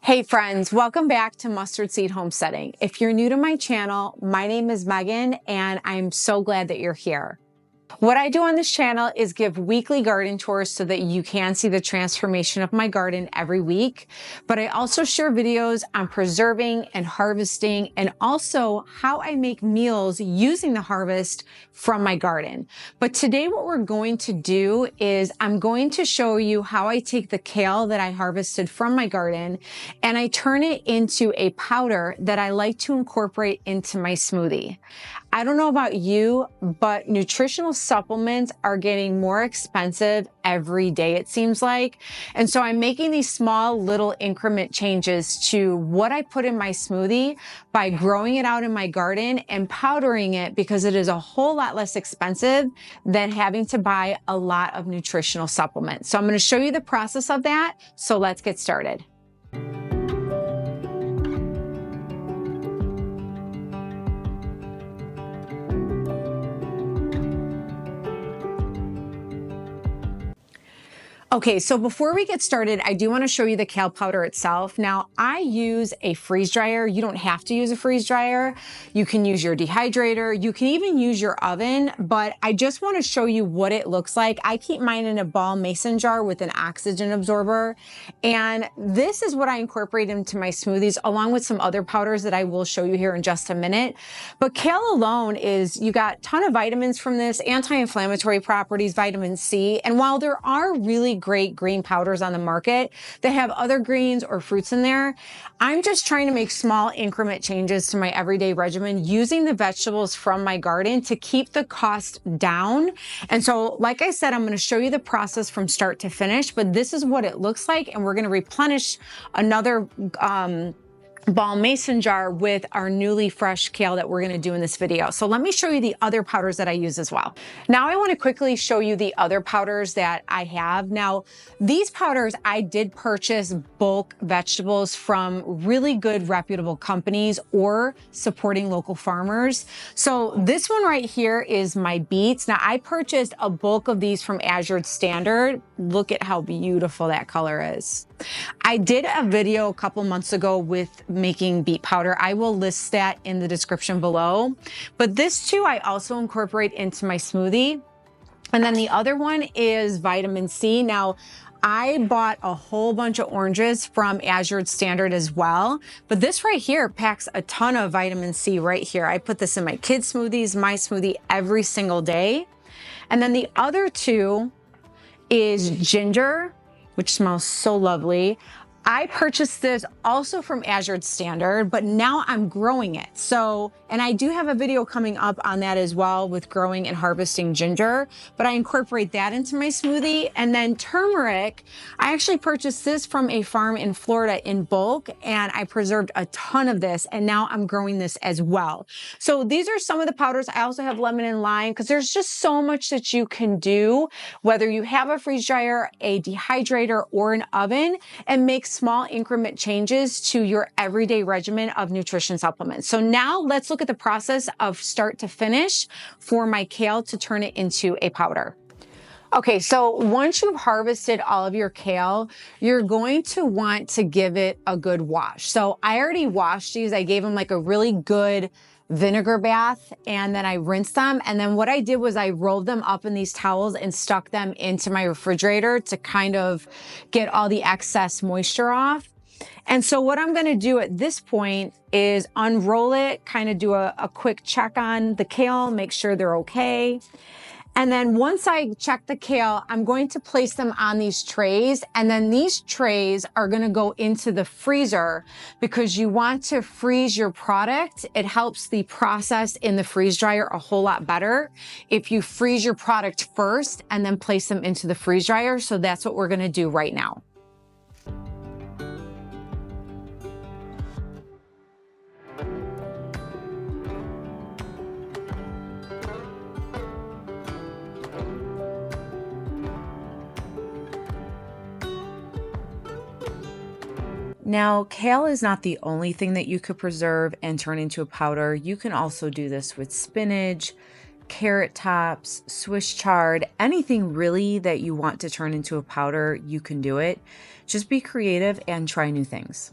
Hey friends, welcome back to Mustard Seed Homesteading. If you're new to my channel, my name is Megan and I'm so glad that you're here. What I do on this channel is give weekly garden tours so that you can see the transformation of my garden every week. But I also share videos on preserving and harvesting and also how I make meals using the harvest from my garden. But today what we're going to do is I'm going to show you how I take the kale that I harvested from my garden and I turn it into a powder that I like to incorporate into my smoothie. I don't know about you, but nutritional supplements are getting more expensive every day, it seems like. And so I'm making these small little increment changes to what I put in my smoothie by growing it out in my garden and powdering it because it is a whole lot less expensive than having to buy a lot of nutritional supplements. So I'm going to show you the process of that. So let's get started. Okay, so before we get started, I do want to show you the kale powder itself. Now, I use a freeze dryer. You don't have to use a freeze dryer. You can use your dehydrator. You can even use your oven, but I just want to show you what it looks like. I keep mine in a balm mason jar with an oxygen absorber, and this is what I incorporate into my smoothies along with some other powders that I will show you here in just a minute. But kale alone you got a ton of vitamins from this, anti-inflammatory properties, vitamin C, and while there are really great green powders on the market that have other greens or fruits in there, I'm just trying to make small increment changes to my everyday regimen using the vegetables from my garden to keep the cost down. And so, like I said, I'm going to show you the process from start to finish, but this is what it looks like. And we're going to replenish another balm mason jar with our newly fresh kale that we're going to do in this video. So let me show you the other powders that I use as well. Now I want to quickly show you the other powders that I have. Now these powders, I did purchase bulk vegetables from really good reputable companies or supporting local farmers. So this one right here is my beets. Now I purchased a bulk of these from Azure Standard. Look at how beautiful that color is. I did a video a couple months ago with making beet powder. I will list that in the description below. But this too, I also incorporate into my smoothie. And then the other one is vitamin C. Now, I bought a whole bunch of oranges from Azure Standard as well. But this right here packs a ton of vitamin C right here. I put this in my kids' smoothies, my smoothie every single day. And then the other two is ginger, which smells so lovely. I purchased this also from Azure Standard, but now I'm growing it. So, and I do have a video coming up on that as well with growing and harvesting ginger, but I incorporate that into my smoothie. And then turmeric, I actually purchased this from a farm in Florida in bulk, and I preserved a ton of this, and now I'm growing this as well. So these are some of the powders. I also have lemon and lime because there's just so much that you can do, whether you have a freeze dryer, a dehydrator, or an oven, and make small increment changes to your everyday regimen of nutrition supplements. So now let's look at the process of start to finish for my kale to turn it into a powder. Okay, so once you've harvested all of your kale, you're going to want to give it a good wash. So I already washed these. I gave them like a really good vinegar bath and then I rinsed them. And then what I did was I rolled them up in these towels and stuck them into my refrigerator to kind of get all the excess moisture off. And so what I'm going to do at this point is unroll it, kind of do a quick check on the kale, make sure they're okay. And then once I check the kale, I'm going to place them on these trays. And then these trays are going to go into the freezer because you want to freeze your product. It helps the process in the freeze dryer a whole lot better if you freeze your product first and then place them into the freeze dryer. So that's what we're going to do right now. Now, kale is not the only thing that you could preserve and turn into a powder. You can also do this with spinach, carrot tops, Swiss chard, anything really that you want to turn into a powder, you can do it. Just be creative and try new things.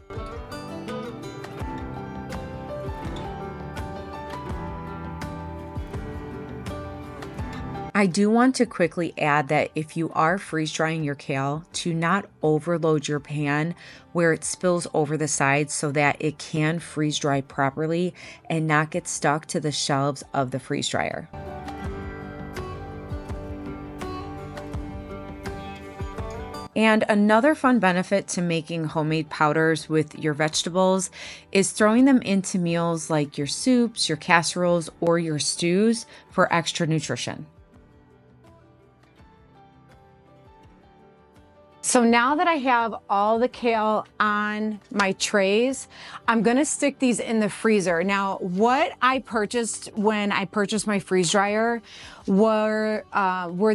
I do want to quickly add that if you are freeze drying your kale, to not overload your pan where it spills over the sides so that it can freeze dry properly and not get stuck to the shelves of the freeze dryer. And another fun benefit to making homemade powders with your vegetables is throwing them into meals like your soups, your casseroles, or your stews for extra nutrition. So now that I have all the kale on my trays, I'm gonna stick these in the freezer. Now, what I purchased when I purchased my freeze dryer were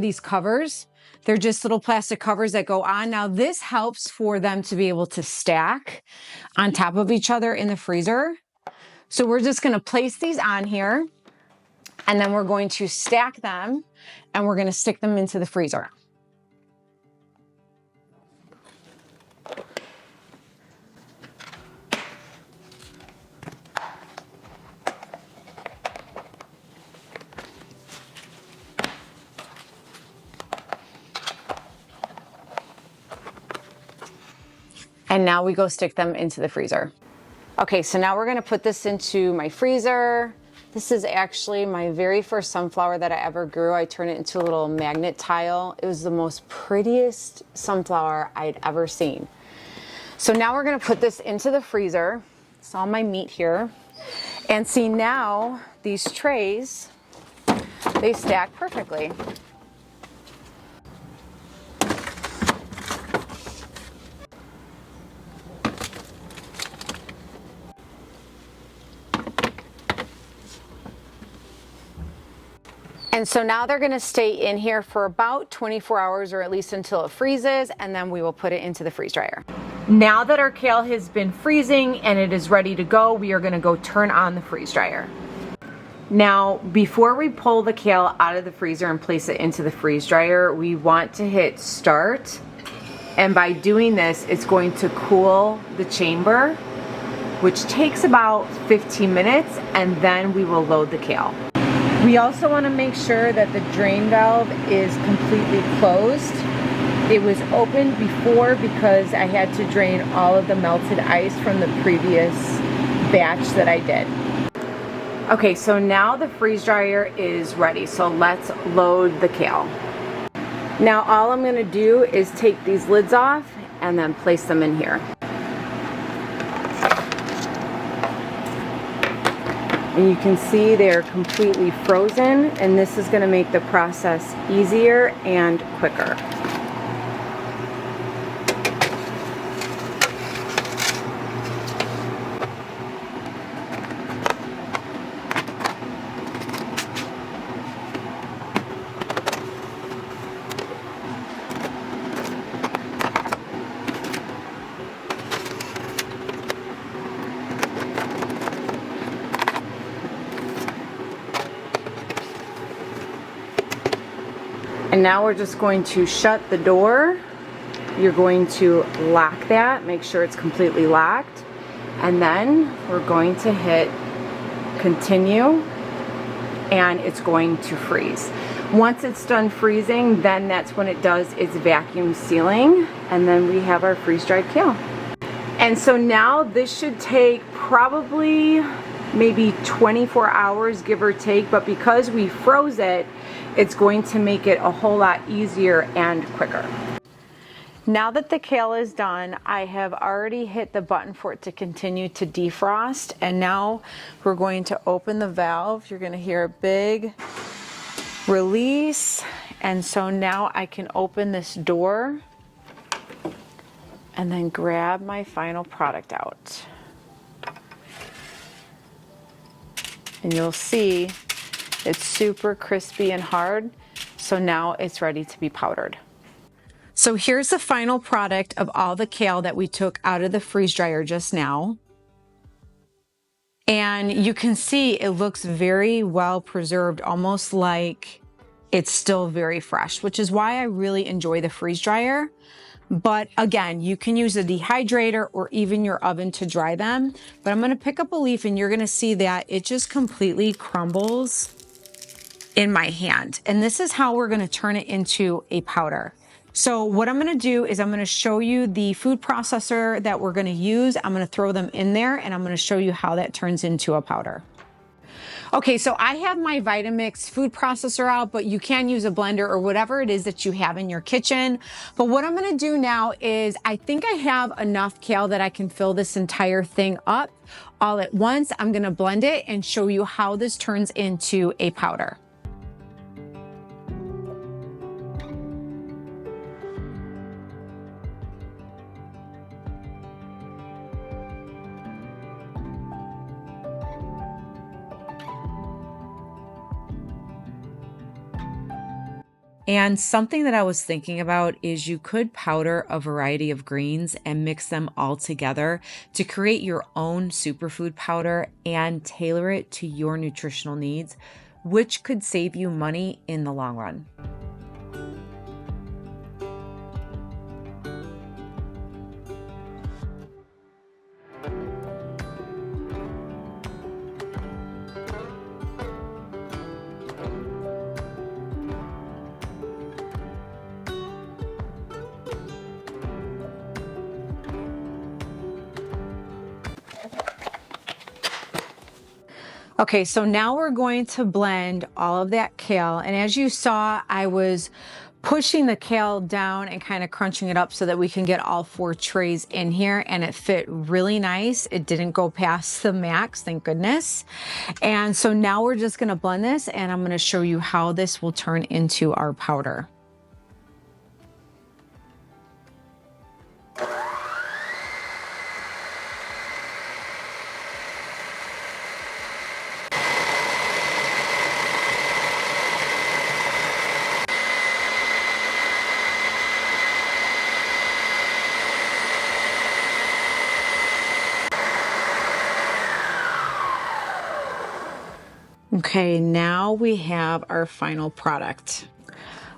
these covers. They're just little plastic covers that go on. Now, this helps for them to be able to stack on top of each other in the freezer. So we're just gonna place these on here, and then we're going to stack them, and we're gonna stick them into the freezer. And now we go stick them into the freezer. Okay, so now we're gonna put this into my freezer. This is actually my very first sunflower that I ever grew. I turned it into a little magnet tile. It was the most prettiest sunflower I'd ever seen. So now we're gonna put this into the freezer. It's all my meat here. And see, now these trays, they stack perfectly. And so now they're gonna stay in here for about 24 hours, or at least until it freezes, and then we will put it into the freeze dryer. Now that our kale has been freezing and it is ready to go, we are gonna go turn on the freeze dryer. Now, before we pull the kale out of the freezer and place it into the freeze dryer, we want to hit start. And by doing this, it's going to cool the chamber, which takes about 15 minutes, and then we will load the kale. We also want to make sure that the drain valve is completely closed. It was open before because I had to drain all of the melted ice from the previous batch that I did. Okay, so now the freeze dryer is ready, so let's load the kale. Now all I'm going to do is take these lids off and then place them in here. And you can see they're completely frozen, and this is going to make the process easier and quicker. And now we're just going to shut the door. You're going to lock that, make sure it's completely locked. And then we're going to hit continue, and it's going to freeze. Once it's done freezing, then that's when it does its vacuum sealing, and then we have our freeze-dried kale. And so now this should take probably maybe 24 hours, give or take, but because we froze it, it's going to make it a whole lot easier and quicker. Now that the kale is done, I have already hit the button for it to continue to defrost, and now we're going to open the valve. You're going to hear a big release, and so now I can open this door and then grab my final product out. And you'll see it's super crispy and hard, so now it's ready to be powdered. So here's the final product of all the kale that we took out of the freeze dryer just now. And you can see it looks very well preserved, almost like it's still very fresh, which is why I really enjoy the freeze dryer. But again, you can use a dehydrator or even your oven to dry them. But I'm gonna pick up a leaf and you're gonna see that it just completely crumbles in my hand. And this is how we're gonna turn it into a powder. So what I'm gonna do is I'm gonna show you the food processor that we're gonna use. I'm gonna throw them in there and I'm gonna show you how that turns into a powder. Okay, so I have my Vitamix food processor out, but you can use a blender or whatever it is that you have in your kitchen. But what I'm gonna do now is I think I have enough kale that I can fill this entire thing up all at once. I'm gonna blend it and show you how this turns into a powder. And something that I was thinking about is you could powder a variety of greens and mix them all together to create your own superfood powder and tailor it to your nutritional needs, which could save you money in the long run. Okay, so now we're going to blend all of that kale. And as you saw, I was pushing the kale down and kind of crunching it up so that we can get all 4 trays in here, and it fit really nice. It didn't go past the max, thank goodness. And so now we're just gonna blend this and I'm gonna show you how this will turn into our powder. Okay, now we have our final product.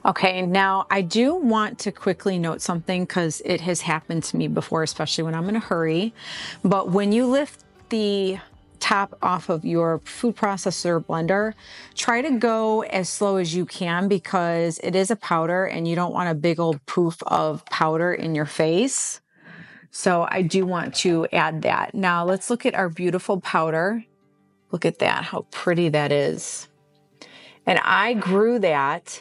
Okay, now I do want to quickly note something because it has happened to me before, especially when I'm in a hurry. But when you lift the top off of your food processor blender, try to go as slow as you can because it is a powder and you don't want a big old poof of powder in your face. So I do want to add that. Now let's look at our beautiful powder. Look at that, how pretty that is. And I grew that,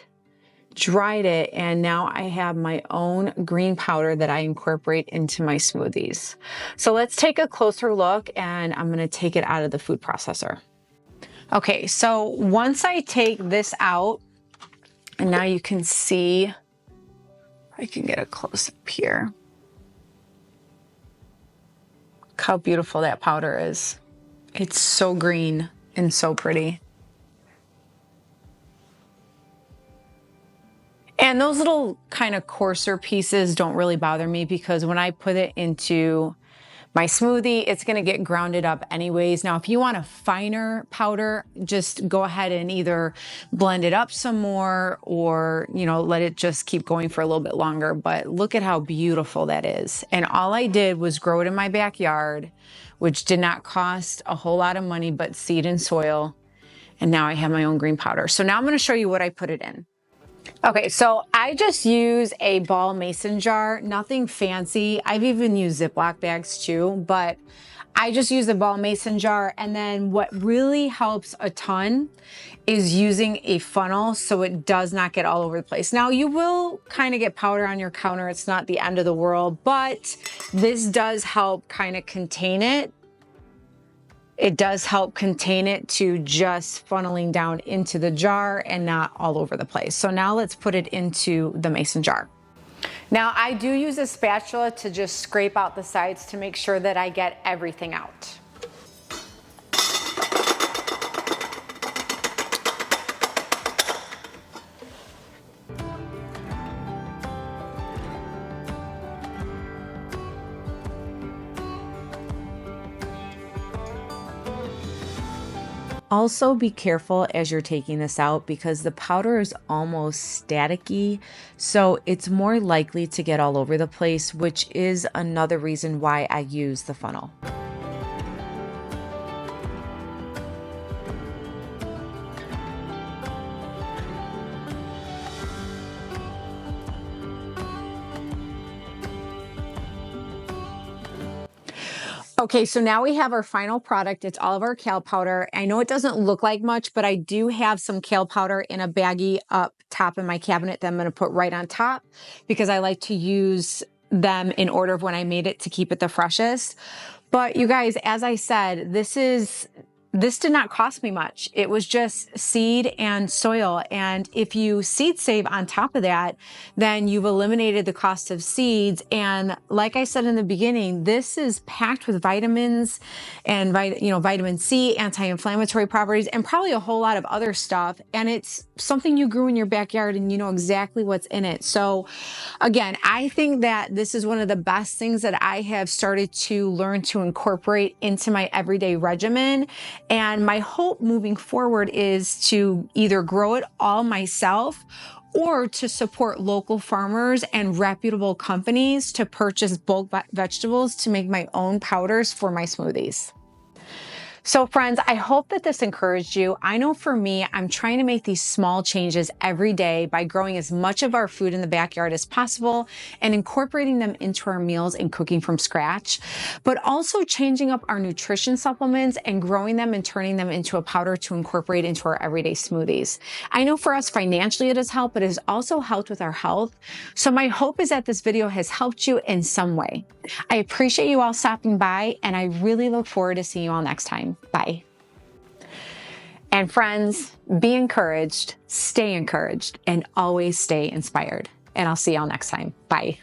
dried it, and now I have my own green powder that I incorporate into my smoothies. So let's take a closer look and I'm gonna take it out of the food processor. Okay, so once I take this out, and now you can see, I can get a close up here. Look how beautiful that powder is. It's so green and so pretty. And those little kind of coarser pieces don't really bother me because when I put it into my smoothie, it's gonna get grounded up anyways. Now, if you want a finer powder, just go ahead and either blend it up some more or, let it just keep going for a little bit longer. But look at how beautiful that is. And all I did was grow it in my backyard, which did not cost a whole lot of money, but seed and soil. And now I have my own green powder. So now I'm gonna show you what I put it in. Okay, so I just use a ball mason jar, nothing fancy. I've even used Ziploc bags too, but I just use a ball mason jar. And then what really helps a ton is using a funnel so it does not get all over the place. Now you will kind of get powder on your counter. It's not the end of the world, but this does help kind of contain it. It does help contain it to just funneling down into the jar and not all over the place. So now let's put it into the mason jar. Now I do use a spatula to just scrape out the sides to make sure that I get everything out. Also be careful as you're taking this out because the powder is almost staticky, so it's more likely to get all over the place, which is another reason why I use the funnel. Okay, so now we have our final product. It's all of our kale powder. I know it doesn't look like much, but I do have some kale powder in a baggie up top in my cabinet that I'm gonna put right on top because I like to use them in order of when I made it to keep it the freshest. But you guys, as I said, this did not cost me much. It was just seed and soil. And if you seed save on top of that, then you've eliminated the cost of seeds. And like I said in the beginning, this is packed with vitamins and vitamin C, anti-inflammatory properties, and probably a whole lot of other stuff. And it's something you grew in your backyard and you know exactly what's in it. So again, I think that this is one of the best things that I have started to learn to incorporate into my everyday regimen. And my hope moving forward is to either grow it all myself or to support local farmers and reputable companies to purchase bulk vegetables to make my own powders for my smoothies. So friends, I hope that this encouraged you. I know for me, I'm trying to make these small changes every day by growing as much of our food in the backyard as possible and incorporating them into our meals and cooking from scratch, but also changing up our nutrition supplements and growing them and turning them into a powder to incorporate into our everyday smoothies. I know for us financially it has helped, but it has also helped with our health. So my hope is that this video has helped you in some way. I appreciate you all stopping by, and I really look forward to seeing you all next time. Bye. And friends, be encouraged, stay encouraged, and always stay inspired. And I'll see y'all next time. Bye.